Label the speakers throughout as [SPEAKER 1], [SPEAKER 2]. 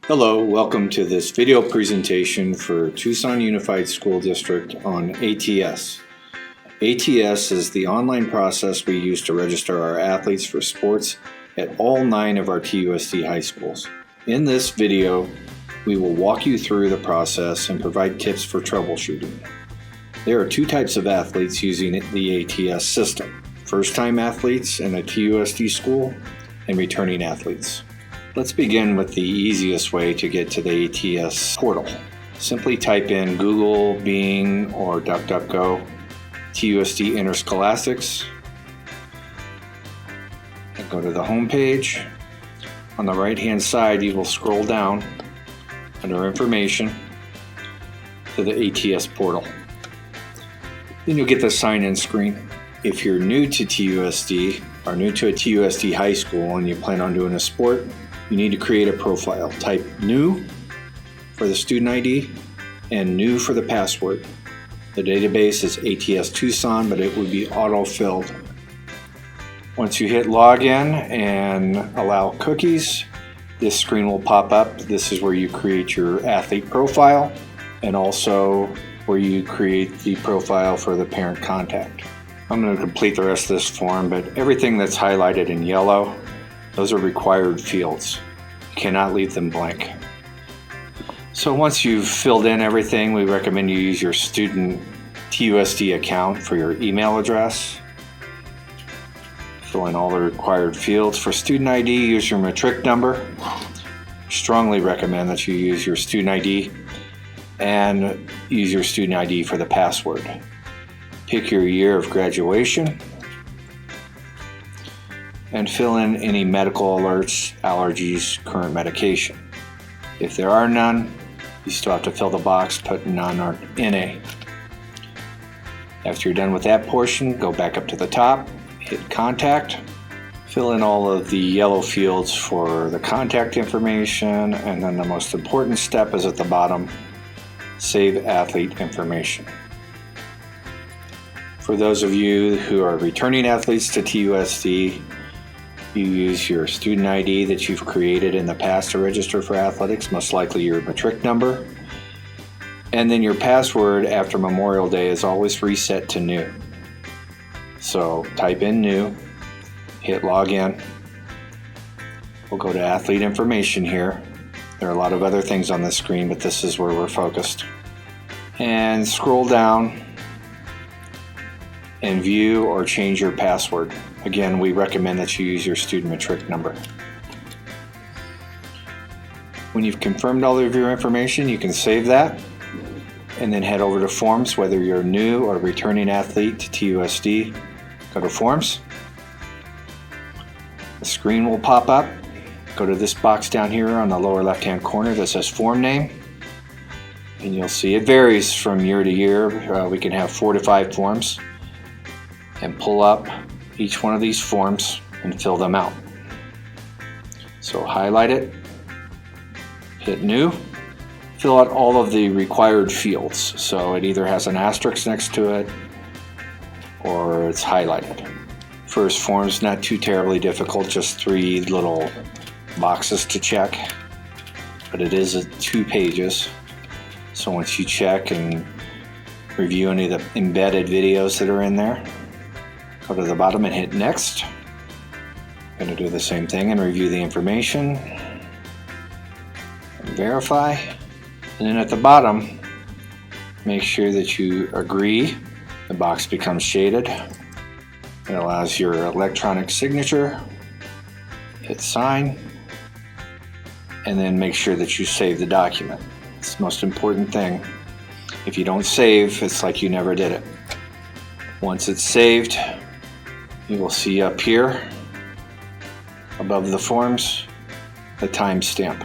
[SPEAKER 1] Hello, welcome to this video presentation for Tucson Unified School District on ATS. ATS is the online process we use to register our athletes for sports at all 9 of our TUSD high schools. In this video, we will walk you through the process and provide tips for troubleshooting. There are 2 types of athletes using the ATS system: first-time athletes in a TUSD school and returning athletes. Let's begin with the easiest way to get to the Ats portal. Simply type in Google, Bing, or DuckDuckGo, TUSD Interscholastics, and go to the home page. On the right-hand side, you will scroll down under Information to the Ats portal. Then you'll get the sign-in screen. If you're new to TUSD or new to a TUSD high school and you plan on doing a sport, you need to create a profile. Type new for the student ID and new for the password. The database is ATS Tucson, but it would be auto-filled. Once you hit login and allow cookies, this screen will pop up. This is where you create your athlete profile and also where you create the profile for the parent contact. I'm going to complete the rest of this form, but everything that's highlighted in yellow, those are required fields. You cannot leave them blank. So once you've filled in everything, we recommend you use your student TUSD account for your email address. Fill in all the required fields. For student ID, use your matric number. Strongly recommend that you use your student ID and use your student ID for the password. Pick your year of graduation and fill in any medical alerts, allergies, current medication. If there are none, you still have to fill the box, put none or NA. After you're done with that portion, go back up to the top, hit contact, fill in all of the yellow fields for the contact information, and then the most important step is at the bottom, save athlete information. For those of you who are returning athletes to TUSD, you use your student ID that you've created in the past to register for athletics, most likely your matric number. And then your password after Memorial Day is always reset to new. So type in new, hit login. We'll go to athlete information here. There are a lot of other things on the screen, but this is where we're focused. And scroll down and view or change your password. Again, we recommend that you use your student matric number. When you've confirmed all of your information, you can save that and then head over to Forms, whether you're new or returning athlete to TUSD. Go to Forms. The screen will pop up. Go to this box down here on the lower left-hand corner that says Form Name. And you'll see it varies from year to year. We can have 4 to 5 forms. And pull up each one of these forms and fill them out. So highlight it, hit new, fill out all of the required fields. So it either has an asterisk next to it or it's highlighted. First form's not too terribly difficult, just 3 little boxes to check, but it is 2 pages. So once you check and review any of the embedded videos that are in there, go to the bottom and hit next. I'm going to do the same thing and review the information and verify. And then at the bottom, make sure that you agree. The box becomes shaded. It allows your electronic signature. Hit sign. And then make sure that you save the document. It's the most important thing. If you don't save, it's like you never did it. Once it's saved, you will see up here above the forms the timestamp,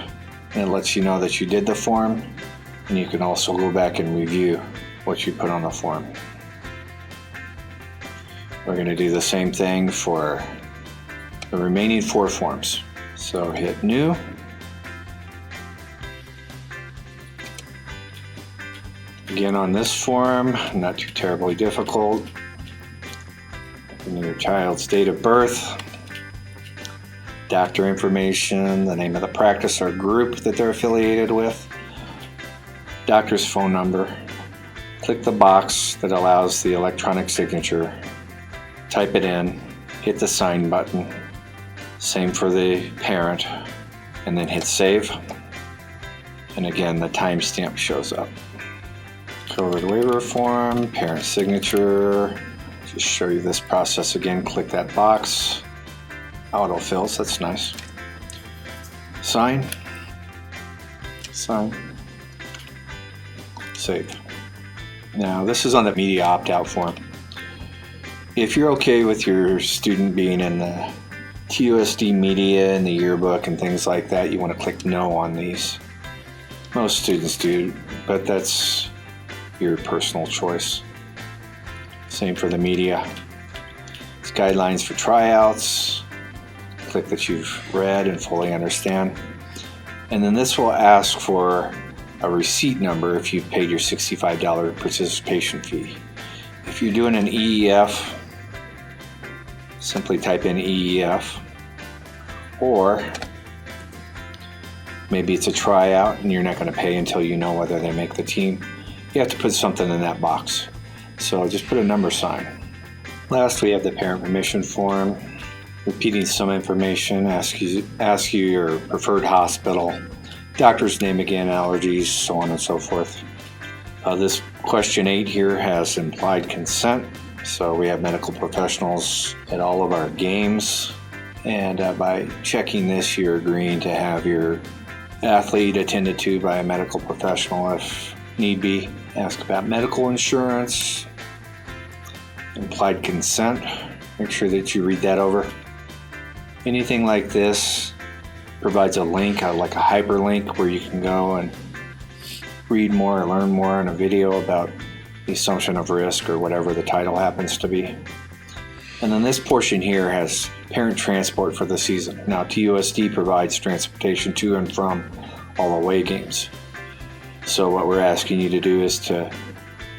[SPEAKER 1] and it lets you know that you did the form, and you can also go back and review what you put on the form. We're going to do the same thing for the remaining 4 forms. So hit new. Again, on this form, not too terribly difficult. Your child's date of birth, doctor information, the name of the practice or group that they're affiliated with, doctor's phone number. Click the box that allows the electronic signature, type it in, hit the sign button, same for the parent, and then hit save. And again, the timestamp shows up. COVID waiver form, parent signature. Just show you this process again. Click that box. Autofills, that's nice. Sign. Sign. Save. Now, this is on the media opt-out form. If you're okay with your student being in the TUSD media and the yearbook and things like that, you want to click no on these. Most students do, but that's your personal choice. Same for the media. It's guidelines for tryouts. Click that you've read and fully understand. And then this will ask for a receipt number if you've paid your $65 participation fee. If you're doing an EEF, simply type in EEF, or maybe it's a tryout and you're not going to pay until you know whether they make the team. You have to put something in that box. So just put a number sign. Last, we have the parent permission form, repeating some information, ask you your preferred hospital, doctor's name again, allergies, so on and so forth. This question 8 here has implied consent. So we have medical professionals at all of our games. And by checking this, you're agreeing to have your athlete attended to by a medical professional if need be. Ask about medical insurance, implied consent. Make sure that you read that over. Anything like this provides a link, like a hyperlink, where you can go and read more or learn more in a video about the assumption of risk or whatever the title happens to be. And then this portion here has parent transport for the season. Now, TUSD provides transportation to and from all away games. So what we're asking you to do is to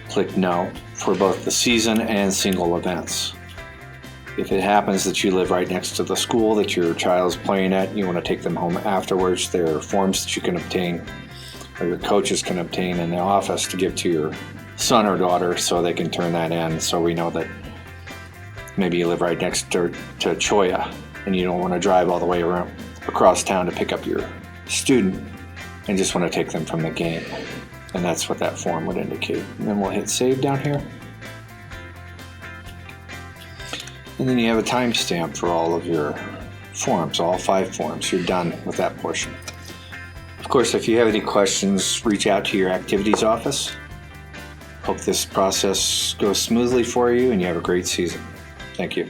[SPEAKER 1] click no for both the season and single events. If it happens that you live right next to the school that your child is playing at, and you want to take them home afterwards, there are forms that you can obtain, or your coaches can obtain in the office to give to your son or daughter so they can turn that in, so we know that maybe you live right next to Choya and you don't want to drive all the way around across town to pick up your student and just want to take them from the game. And that's what that form would indicate. And then we'll hit save down here. And then you have a timestamp for all of your forms, all 5 forms. You're done with that portion. Of course, if you have any questions, reach out to your activities office. Hope this process goes smoothly for you and you have a great season. Thank you.